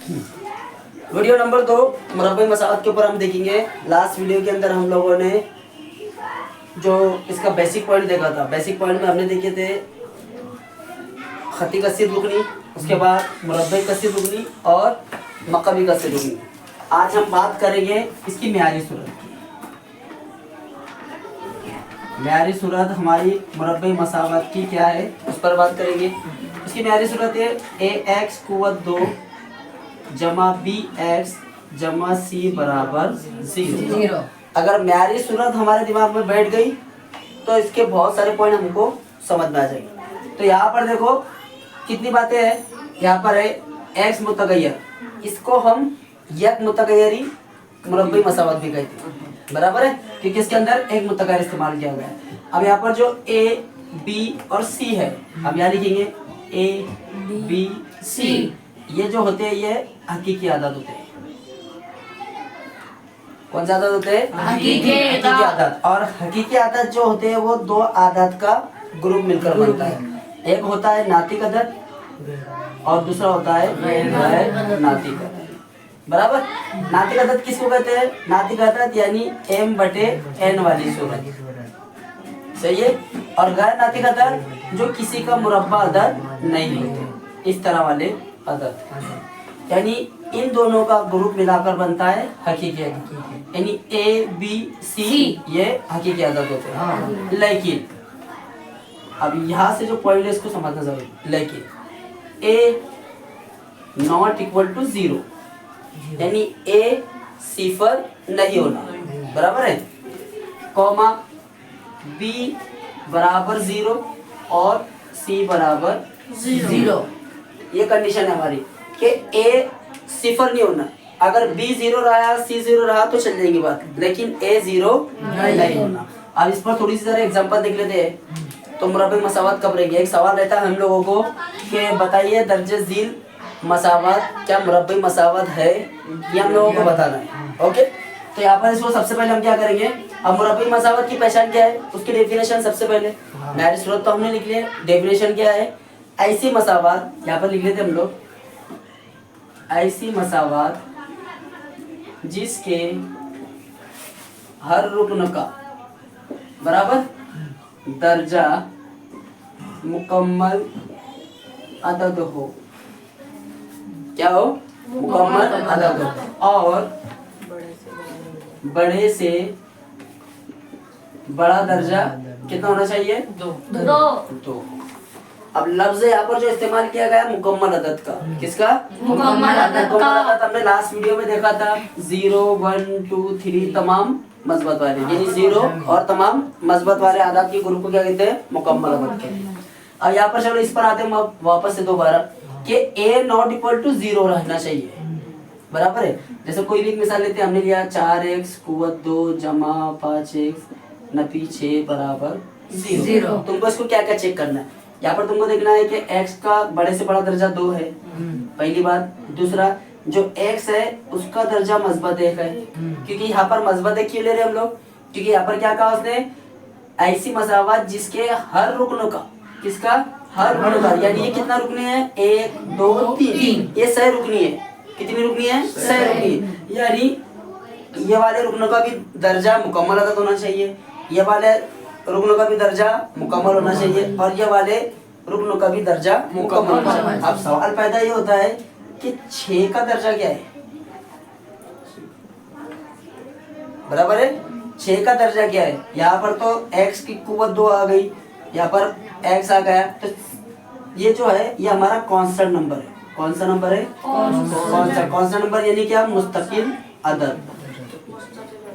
Video number 2 मुरब्बे मसावत के ऊपर हम देखेंगे। लास्ट वीडियो के अंदर हम लोगों ने जो इसका बेसिक पॉइंट देखा था, बेसिक पॉइंट में हमने देखे थे खती कसीर रुकनी, उसके बाद मुरब्बे कसीर रुकनी और मकबी कसीर रुकनी। आज हम बात करेंगे इसकी म्यारी सूरत की। म्यारी सूरत हमारी मुरब्बे मसावत की क्या है उस पर बात करेंगे। इसकी म्यारी सूरत है ax कुव्वत 2 जमा bx जमा c बराबर 0। अगर म्यारी सूरत हमारे दिमाग में बैठ गई तो इसके बहुत सारे पॉइंट हमको समझ में आ जाएंगे। तो यहाँ पर देखो कितनी बातें हैं। यहाँ पर है x मुतगय्यर, इसको हम यक मुतगय्यरी मुरब्बी मसावत भी कहते हैं, बराबर है, क्योंकि इसके अंदर एक मुतगय्यर इस्तेमाल किया गया है। अब यहाँ पर जो a b और c है, हम यहाँ लिखेंगे a b c। ये जो होते हैं ये हकीकी आदत होते हैं। कौन सा आदत होते हैं? हकीकी आदत। और हकीकी आदत जो होते हैं वो दो आदत का ग्रुप मिलकर बनता है। एक होता है नातिक आदत और दूसरा होता है गैर नातिक आदत, बराबर। नातिक आदत किसको कहते हैं? नातिक आदत यानी m/n वाली सूरत, सही है। और गैर नातिक आदत जो किसी का मुरब्बा आदत नहीं होते, इस तरह वाले आदत, यानी इन दोनों का ग्रुप मिलाकर बनता है हकीकी आदत। यानी a b c ये हकीकी आदत होते हैं। लेकिन अब यहाँ से जो पॉइंट है इसको समझना जरूरी। लेकिन a नॉट इक्वल टू 0 यानी a सिफर नहीं होना, बराबर है, कॉमा b बराबर 0 और c बराबर 0। ये कंडीशन है हमारी कि a सिफर नहीं होना। अगर b 0 रहा c 0 रहा तो चल जाएगी बात, लेकिन a 0 नहीं होना। अब इस पर थोड़ी सी जरा एग्जांपल देख लेते हैं तो मुरब्बे मसावत कब रहेंगे। एक सवाल रहता है हम लोगों को कि बताइए दर्जे झील मसावत क्या मुरब्बे मसावत है, ये हम लोगों को बताना है। ओके, तो यहाँ पर इसको सबसे पहले हम क्या करेंगे। अब मुरब्बे मसावत की पहचान क्या है, उसकी डेफिनेशन सबसे पहले म्यारी सूरत तो हमने लिख लिया। डेफिनेशन क्या है? ऐसी मसावत, यहाँ पर लिख लेते हम लोग, ऐसी मसावत जिसके हर रुकन का बराबर दर्जा मुकम्मल अदद हो। क्या हो? मुकम्मल अदद हो। और बड़े से बड़ा दर्जा कितना होना चाहिए? 2। अब लफ्ज यहाँ पर जो इस्तेमाल किया गया मुकम्मल अदद का, किसका? मुकम्मल अदद का। हमने लास्ट वीडियो में देखा था 0 1 2 3 तमाम मस्बत वाले, यानी 0 और तमाम मस्बत वाले आदात के ग्रुप को क्या कहते हैं? मुकम्मल अदद कहते हैं। अब यहाँ पर चलो इस पर आते हैं वापस से दोबारा कि a नॉट इक्वल टू 0 रहना चाहिए, बराबर है। जैसे कोई भी एक मिसाल लेते हैं, हमने लिया 4x कुव्वत 2 जमा 5x नफी 6 बराबर 0। तुमको इसको क्या क्या चेक करना है? यहाँ पर तुमको देखना है कि x का बड़े से बड़ा दर्जा 2 है, पहली बात। दूसरा, जो x है उसका दर्जा मस्बत 1 है, क्योंकि यहाँ पर मस्बत 1 क्यों ले रहे हैं हम लोग? क्योंकि यहाँ पर क्या कहा उसने? ऐसी मसावत जिसके हर रुकनों का, किसका? हर रुकनों का, यानी ये कितना रुकनी है? 1 2 3, ये सह रुकनी है। कितनी रुकनी है? सह रुकनी, यानी ये वाले रुकनों का भी दर्जा मुकम्मल अदद होना चाहिए, ये वाले रुकनों का भी दर्जा मुकम्मल होना चाहिए, और ये वाले रुकनों का भी दर्जा मुकम्मल होना चाहिए। अब सवाल पैदा ये होता है कि 6 का दर्जा क्या है? बराबर है, 6 का दर्जा क्या है? यहाँ पर तो x की कुव्वत 2 आ गई, यहाँ पर x आ गया, तो ये जो है ये हमारा कांस्टेंट नंबर है। कौन सा नंबर है? कांस्टेंट नंबर, यानी क्या? मुस्तकिल अदद,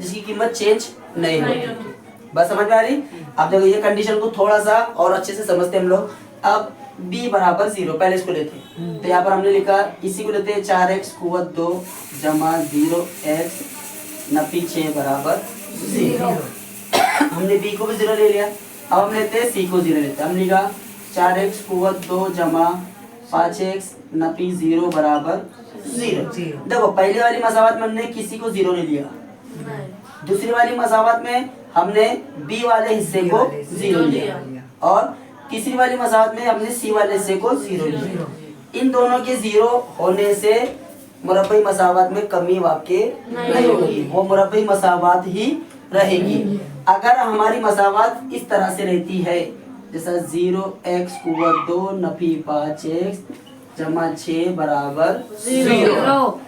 जिसकी कीमत चेंज नहीं होती। बस समझ में आ रही? अब देखो ये कंडीशन को थोड़ा सा और अच्छे से समझते हैं हम लोग। अब b बराबर 0, पहले इसको लेते हैं, तो यहाँ पर हमने लिखा, इसी को लेते हैं 4x कुव्वत 2 जमा 0x नफी 6 बराबर 0। हमने b को भी 0 ले लिया। अब हम लेते हैं c को 0 लेते हैं। हम लिखा 4x कुव्वत 2 जमा 5x नफी 0 बराबर 0। देखो पहले वाली मसावत में हमने किसी को 0 नहीं लिया, दूसरी वाली मसावत में हमने b वाले हिस्से को 0 लिया, और तीसरी वाली मसावत में हमने c वाले हिस्से को 0 लिया। इन दोनों के 0 होने से मुरब्बई मसावत में कमी वाक़ई नहीं होगी, वो मुरब्बई मसावत ही रहेगी। अगर हमारी मसावत इस तरह से रहती है, जैसा 0x कुव्वत 2 नफी 5x जमा 6 बराबर 0।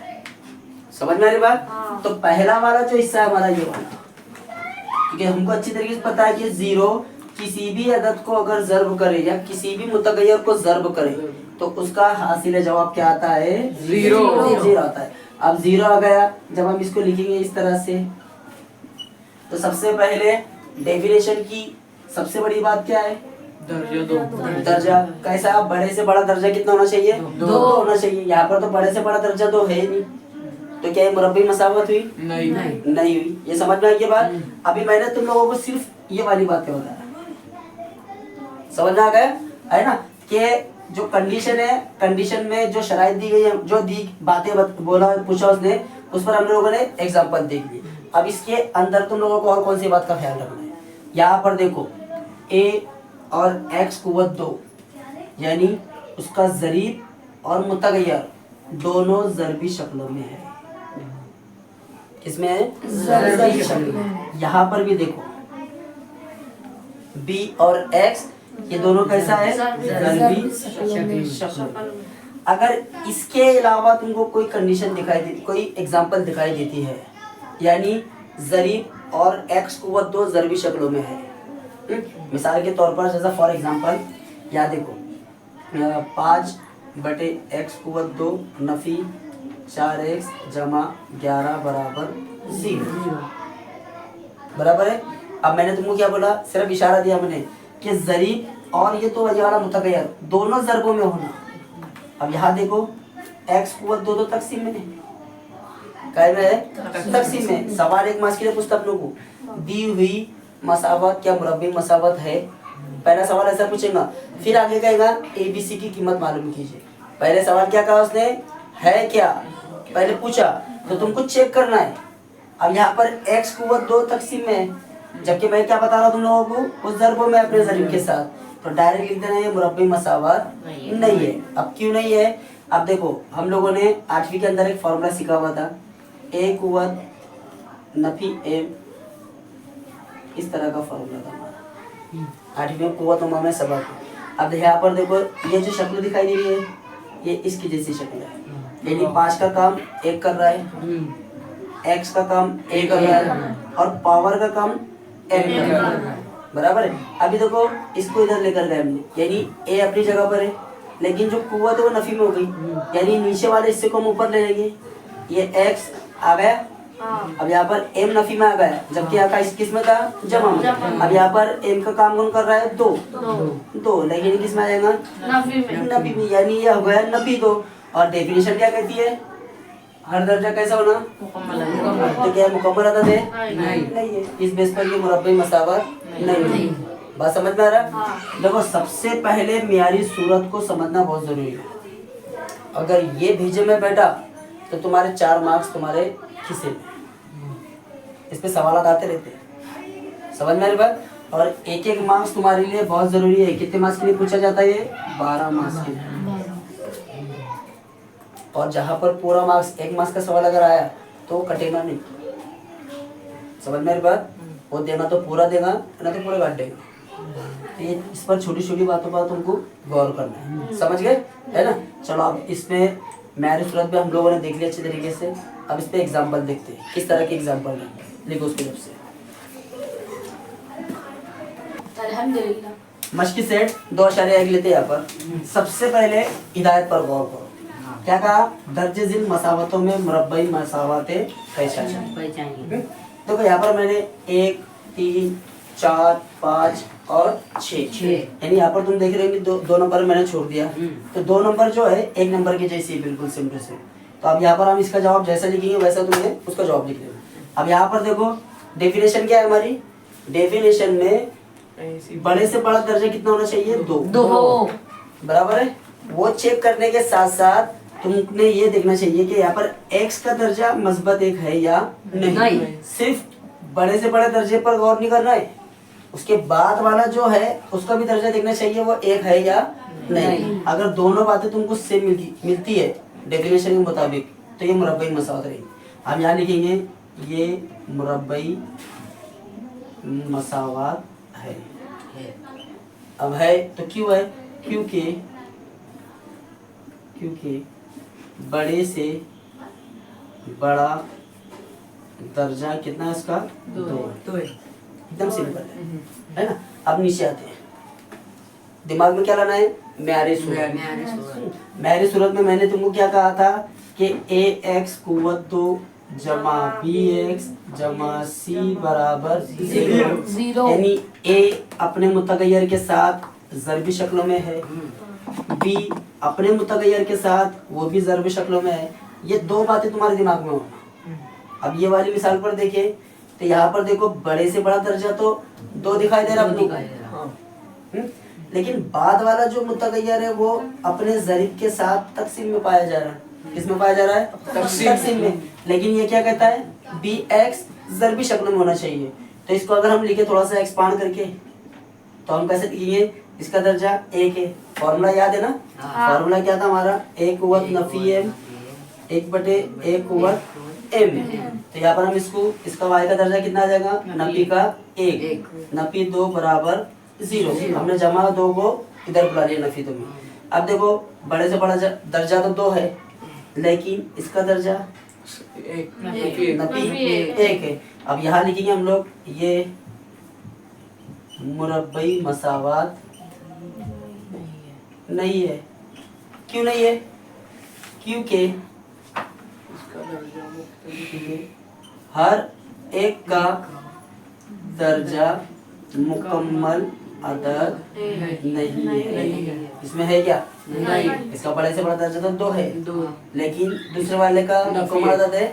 समझ में आ रही बात? तो पहला वाला जो हिस्सा है हमारा ये वाला, क्योंकि हमको अच्छी तरीके से पता है कि 0 किसी भी अदद को अगर ज़र्ब करे या किसी भी मुतगय्यर को ज़र्ब करे तो उसका हासिल जवाब क्या आता है? 0 आता है। अब 0 आ गया, जब हम इसको लिखेंगे इस तरह से, तो सबसे पहले डेफिनेशन की सबसे बड़ी बात क्या है? दर्जा। कैसा? बड़े से बड़ा दर्जा कितना होना चाहिए? 2 होना चाहिए। यहाँ पर तो बड़े से बड़ा दर्जा 2 है ही नहीं, तो क्या ये मुरब्बी मसावत हुई? नहीं हुई। ये समझ में आई ये बात? अभी मैंने तुम लोगों को सिर्फ ये वाली बातें बताया, समझ में आ गया है ना? कि जो कंडीशन है, कंडीशन में जो शराइत दी गई है, जो दी बातें बोला पूछा उसने, उस पर हम लोगों ने एग्जाम्पल देख ली। अब इसके अंदर तुम लोगों को और कौन सी बात का ख्याल रखना है? यहाँ पर देखो a और x कुव्वत 2 यानी उसका ज़रीब और मुतगय्यर दोनों ज़रबी शक्लों में है। किसमें है? ज़रबी शक्ल में। यहाँ पर भी देखो b और x ये दोनों कैसा है? ज़रबी शक्ल में। अगर इसके अलावा तुमको कोई कंडीशन दिखाई देती, कोई एग्जांपल दिखाई देती है, यानी ज़रीब और x कुव्वत 2 ज़रबी शक्लों में है, मिसाल के तौर पर जैसा फॉर एग्जांपल यहाँ देखो 5/x कुव्वत 2 नफी 4x जमा 11 बराबर 0 बराबर है। अब मैंने तुमको क्या बोला? सिर्फ इशारा दिया मैंने कि ज़रीब और ये तो ये वाला मुतगय्यर दोनों ज़रबों में होना। अब यहाँ देखो x कुव्वत 2 तो तकसीम में है, क्या है? तकसीम में। सवाल एक मास के लिए पूछता अपनों को, दी हुई मसावत क्या मुरब्बी मसावत है? पहला सवाल ऐसा पूछेगा, फिर आगे कहेगा ABC की कीमत मालूम कीजिए। पहले सवाल क्या कहा उसने? है क्या? पहले पूछा, तो तुमको चेक करना है। अब यहाँ पर x कुव्वत 2 तकसीम में है, जबकि मैं क्या बता रहा हूँ तुम लोगों को? उस ज़रबों में अपने ज़रीब के साथ, तो डायरेक्ट लिख देना ये मुरब्बी मसावत नहीं है। अब क्यों नहीं है? अब देखो हम लोगों ने 8वीं के अंदर एक फॉर्मूला सीखा हुआ था, a कुव्वत नफी m, इस तरह का फॉर्मूला था हमारा 8वीं में कुव्वत में सबक। अब यहाँ पर देखो ये जो शक्ल दिखाई दे रही है ये इसकी जैसी शक्ल है, यानी 5 का काम 1 कर रहा है, x का काम 1 कर रहा है और पावर का काम m कर रहा है, बराबर है। अभी देखो इसको इधर लेकर गए हमने, यानी a अपनी जगह पर है, लेकिन जो कुव्वत है वो नफी में हो गई, यानी नीचे वाले हिस्से को हम ऊपर ले लेंगे, ये x आ गया। अब यहाँ पर m नफी में आ गया, जबकि यहाँ का इस किस में था? जमा में। अब यहाँ पर m का काम कौन कर रहा है? 2, लेकिन किस में आ जाएगा? नफी में, यानी ये हो गया नफी 2। और डेफिनेशन क्या कहती है? हर दर्जा कैसा होना? तो क्या मुकम्मल अदद है? नहीं है। इस बेस पर ये मुरब्बी मसावत नहीं। बात समझ में आ रहा? देखो सबसे पहले मियारी सूरत को समझना बहुत जरूरी है। अगर ये भेजे में बैठा तो तुम्हारे 4 मार्क्स तुम्हारे खिसे में, इस पे सवाल आते रहते हैं, समझ में आ रही बात? और एक मार्क्स तुम्हारे लिए बहुत जरूरी है। कितने मार्क्स के लिए पूछा जाता है? ये 12 मार्क्स के लिए। और जहाँ पर पूरा मार्क्स 1 मार्क्स का सवाल अगर आया तो कटेगा नहीं, समझ में आ रही बात? वो देगा तो पूरा देगा, ना तो पूरा काट देगा। ये इस पर छोटी छोटी बातों पर तुमको गौर करना है, समझ गए है ना? चलो अब इसमें मैरिज सूरत भी हम लोगों ने देख लिया अच्छे तरीके से। अब इस पे एग्जांपल देखते हैं, किस तरह के एग्जांपल है, लिखो उसकी तरफ से। अल्हम्दुलिल्लाह मश्की सेट 2 इशारे आगे लेते हैं। यहाँ पर सबसे पहले हिदायत पर गौर करो। क्या कहा? दर्जे जिल मसावतों में मुरब्बई मसावतें पहचानिए। देखो यहाँ पर मैंने 1, 3, 4, 5 और 6, यानी यहाँ पर तुम देख रहे हो 2 नंबर मैंने छोड़ दिया, तो 2 नंबर जो है 1 नंबर के जैसी बिल्कुल सेम टू सेम। तो अब यहाँ पर हम इसका जवाब जैसा लिखेंगे वैसा तुम्हें उसका जवाब लिख लेना। अब यहाँ पर देखो डेफिनेशन क्या है हमारी? डेफिनेशन में बड़े से बड़ा दर्जा कितना होना चाहिए? 2, बराबर है। वो चेक करने के साथ साथ तुमने ये देखना चाहिए कि यहाँ पर x का दर्जा मस्बत 1 है या नहीं। सिर्फ बड़े से बड़े दर्जे पर गौर नहीं करना है, उसके बाद वाला जो है उसका भी दर्जा देखना चाहिए वो 1 है या नहीं। अगर दोनों बातें तुमको सेम मिलती है डेफिनेशन के मुताबिक तो ये मुरब्बई मसावत रहेगी। हम यहाँ लिखेंगे ये मुरब्बई मसावत है। अब है तो क्यों है? क्योंकि बड़े से बड़ा दर्जा कितना है इसका? 2 एकदम सिंपल है ना। अब नीचे आते हैं, दिमाग में क्या लाना है? म्यारे सूरत। म्यारे सूरत में मैंने तुमको क्या कहा था कि ax कुव्वत 2 जमा bx जमा c बराबर 0, यानी a अपने मुतगय्यर के साथ ज़रबी शक्लों में है, b अपने मुतगय्यर के साथ वो भी ज़रबी शक्लों में है। ये दो बातें तुम्हारे दिमाग में होना। अब ये वाली मिसाल पर देखें तो यहाँ पर देखो बड़े से बड़ा दर्जा तो 2 दिखाई दे रहा है, लेकिन बाद वाला जो मुतगय्यर है वो अपने ज़रिब के साथ तकसीम में पाया जा रहा है। किसमें पाया जा रहा है? तकसीम में। लेकिन ये क्या कहता है? bx ज़रबी शक्ल में होना चाहिए। तो इसको अगर हम लिखे थोड़ा सा एक्सपांड करके तो हम कैसे लिखेंगे? इसका दर्जा 1 है। फॉर्मूला याद है ना? फॉर्मूला क्या था हमारा? a कुव्वत Nafi m 1/a कुव्वत m। तो यहाँ पर हम इसका y का दर्जा कितना आ जाएगा? नफी का 1, नफी 2 बराबर 0। हमने जमा 2 को इधर बुला लिया नफी 2 में। अब देखो बड़े से बड़ा दर्जा तो 2 है, लेकिन इसका दर्जा नफी 1 है। अब यहाँ लिखेंगे हम लोग ये मुरब्बई मसावात नहीं है। क्यों नहीं है? क्योंकि हर एक का दर्जा मुकम्मल अदद नहीं है। इसमें है क्या? नहीं। इसका बड़े से बड़ा दर्जा तो 2 है, लेकिन दूसरे वाले का मुकम्मल अदद है।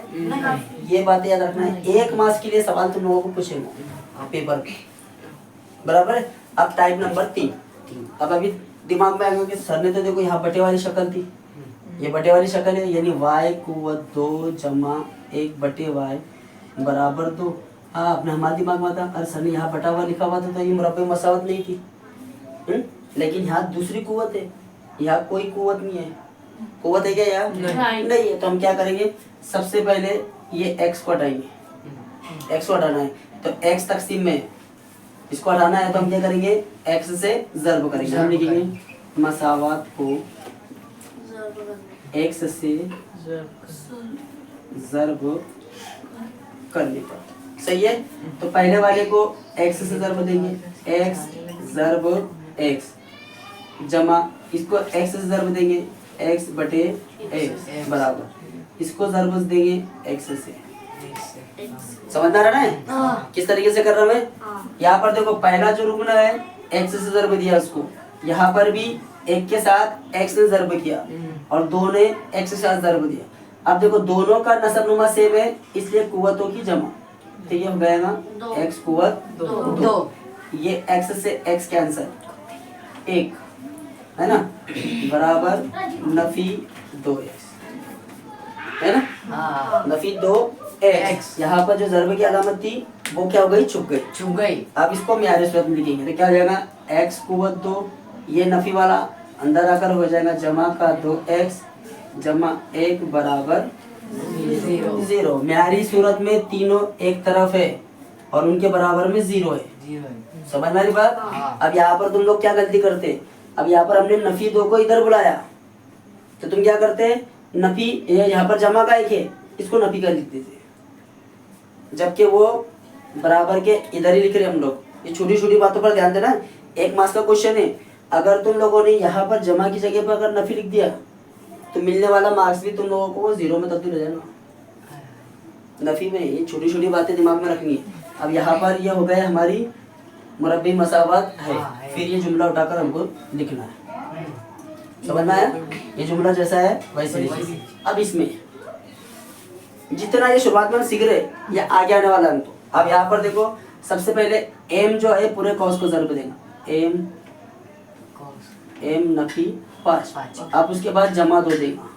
ये बात याद रखना है। 1 मास के लिए सवाल तुम लोगों को पूछेंगे पेपर पे, बराबर है। अब टाइप नंबर 3। अब अभी दिमाग में आएगा कि सर ने तो देखो यहाँ बटे वाली शक्ल थी, ये बटे वाली शक्ल है, यानी y कुव्वत 2 जमा 1/y बराबर 2। हाँ, अपने हमारे दिमाग में था अरे सर ने यहाँ बटा हुआ लिखा हुआ था तो ये मुरब्बे मसावत नहीं थी। लेकिन यहाँ दूसरी कुव्वत है, यहाँ कोई कुव्वत नहीं है। कुव्वत है क्या यहाँ? नहीं है। तो हम क्या करेंगे? सबसे पहले ये x को हटाएंगे। x को हटाना है तो x तकसीम में इसको हटाना है तो हम क्या करेंगे? x से ज़र्ब करेंगे। हम लिखेंगे मसावत को x से ज़र्ब करने पर। सही है। तो पहले वाले को x से ज़र्ब देंगे, x ज़र्ब x जमा इसको x से ज़र्ब देंगे x/x बराबर इसको ज़र्ब देंगे x से। समझ आ रहा है किस तरीके से कर रहा हूं मैं? यहाँ पर देखो पहला जो रुकना है x से ज़र्ब दिया उसको, यहाँ पर भी एक के साथ x से ज़र्ब किया और 2 ने x के साथ ज़र्ब दिया। अब देखो दोनों का नसब नुमा सेम है, इसलिए कुव्वतों की जमा। तो ये हो जाएगा x कुव्वत 2, ये x से x कैंसल 1 है ना, बराबर नफी 2x है ना, नफी 2x। यहाँ पर जो ज़र्ब की अलामत थी वो क्या हो गई? छुप गई। अब इसको म्यारे सूरत में लिखेंगे तो क्या हो जाएगा? x कुव्वत 2, ये नफी वाला अंदर आकर हो जाएगा जमा का 2x जमा 1 बराबर 0। म्यारी सूरत में तीनों एक तरफ है और उनके बराबर में 0 है। समझ में आ रही बात? अब यहाँ पर तुम लोग क्या गलती करते? अब यहाँ पर हमने नफी 2 को इधर बुलाया तो तुम क्या करते? नफी यहाँ पर जमा का 1 है, इसको नफी का लिख देते, जबकि वो बराबर के इधर ही लिख रहे हम लोग। ये छोटी छोटी बातों पर ध्यान देना। 1 मार्क्स का क्वेश्चन है, अगर तुम लोगों ने यहाँ पर जमा की जगह पर अगर नफी लिख दिया तो मिलने वाला मार्क्स भी तुम लोगों को 0 में तब्दील हो जाएगा। नफी में ये छोटी छोटी बातें दिमाग में रखनी है। अब यहाँ पर यह हो गया हमारी मुरब्बी मसावत है, फिर ये जुमला उठाकर हमको लिखना है। समझ में आया? ये जुमला जैसा है वैसे लिखिए। अब इसमें जितना ये शुरुआत में हम सीख रहे ये आगे आने वाला है। अब यहाँ पर देखो सबसे पहले m जो है पूरे कॉस को ज़र्ब देगा, m नफी 5। अब उसके बाद जमा 2 देगा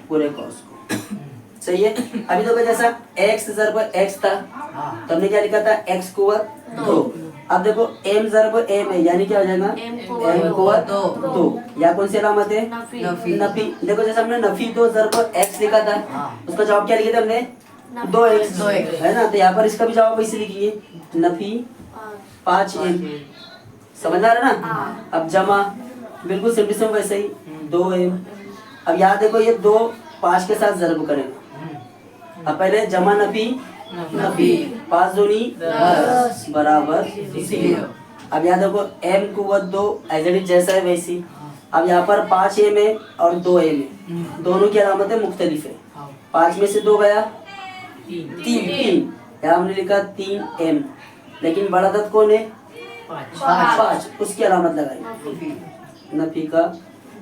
पूरे कॉस को। सही है। अभी देखो जैसा x ज़र्ब x था तो हमने क्या लिखा था? x कुव्वत 2। अब देखो m ज़रब m है, यानी क्या हो जाएगा m कुव्वत दो। या कौन सी अलामत है? नफी। देखो जैसे हमने नफी दो ज़रब x लिखा था, उसका जवाब क्या लिखे थे हमने? 2x है ना। तो यहाँ पर इसका भी जवाब वैसे लिखिए, नफी 5m। समझ आ रहा ना? अब जमा बिल्कुल सिंपल से वैसे ही 2m। अब यहाँ देखो ये 2 5 के साथ ज़रब करेंगे। अब पहले जमा नफी 5 दूनी 10 बराबर 0। अब यहाँ देखो m कुव्वत 2 एज इट इज जैसा है वैसी। अब यहाँ पर 5m है और 2m है, दोनों की अलामतें मुख्तलिफ है। 5 में से 2 गया 3, यहाँ हमने लिखा 3m, लेकिन बड़ा अदद कौन है? 5, उसकी अलामत लगाई नफी का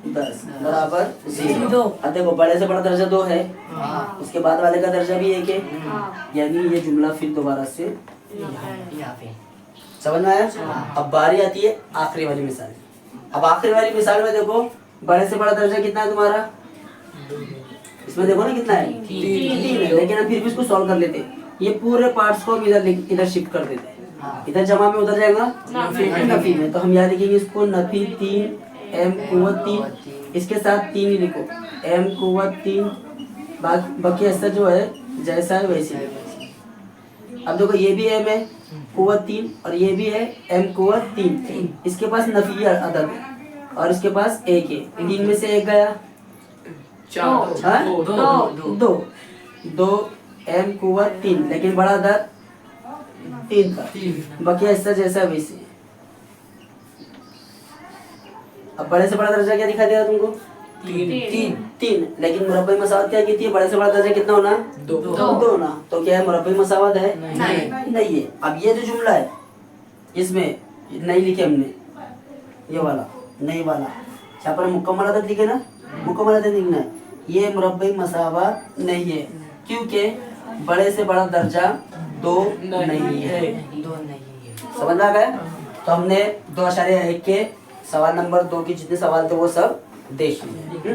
10 बराबर 0। अब देखो बड़े से बड़ा दर्जा 2 है, उसके बाद वाले का दर्जा भी 1 है, यानी ये जुमला फिर दोबारा से समझ में आया? अब बारी आती है आखिरी वाली मिसाल। अब आखिरी वाली मिसाल में देखो बड़े से बड़ा दर्जा कितना है तुम्हारा? इसमें देखो ना कितना है? 3 है, लेकिन हम फिर भी इसको सॉल्व कर लेते हैं। ये पूरे पार्ट्स को इधर शिफ्ट कर देते हैं, इधर जमा में उधर जाएगा नफी में। तो हम यहाँ लिखेंगे इसको नफी 3m कुव्वत 3, इसके साथ 3 ही लिखो, m कुव्वत 3, बाकी ऐसा जो है जैसा है वैसे है। अब देखो ये भी m है कुव्वत 3 और ये भी है m कुव्वत 3, इसके पास नफी अदद है और इसके पास 1 है। 3 में से 1 गया 2 m कुव्वत 3, लेकिन बड़ा अदद 3 था, बाकी ऐसा जैसा वैसे। अब बड़े से बड़ा दर्जा क्या दिखाई दे रहा तुमको? 3, लेकिन मुरब्बई मसावत क्या कहती है? बड़े से बड़ा दर्जा कितना होना? 2 ना। तो क्या है, मुरब्बई मसावत है? नहीं है। अब ये जो जुमला है इसमें नहीं लिखे हमने, ये वाला नहीं वाला, यहाँ पर मुकम्मल अदद लिखे ना, मुकम्मल अदद लिखना है। ये मुरब्बई मसावत नहीं है क्योंकि बड़े से बड़ा दर्जा 2 नहीं है। समझ आ गया? तो हमने 2.1 के सवाल नंबर 2 के जितने सवाल थे वो सब देख लिए।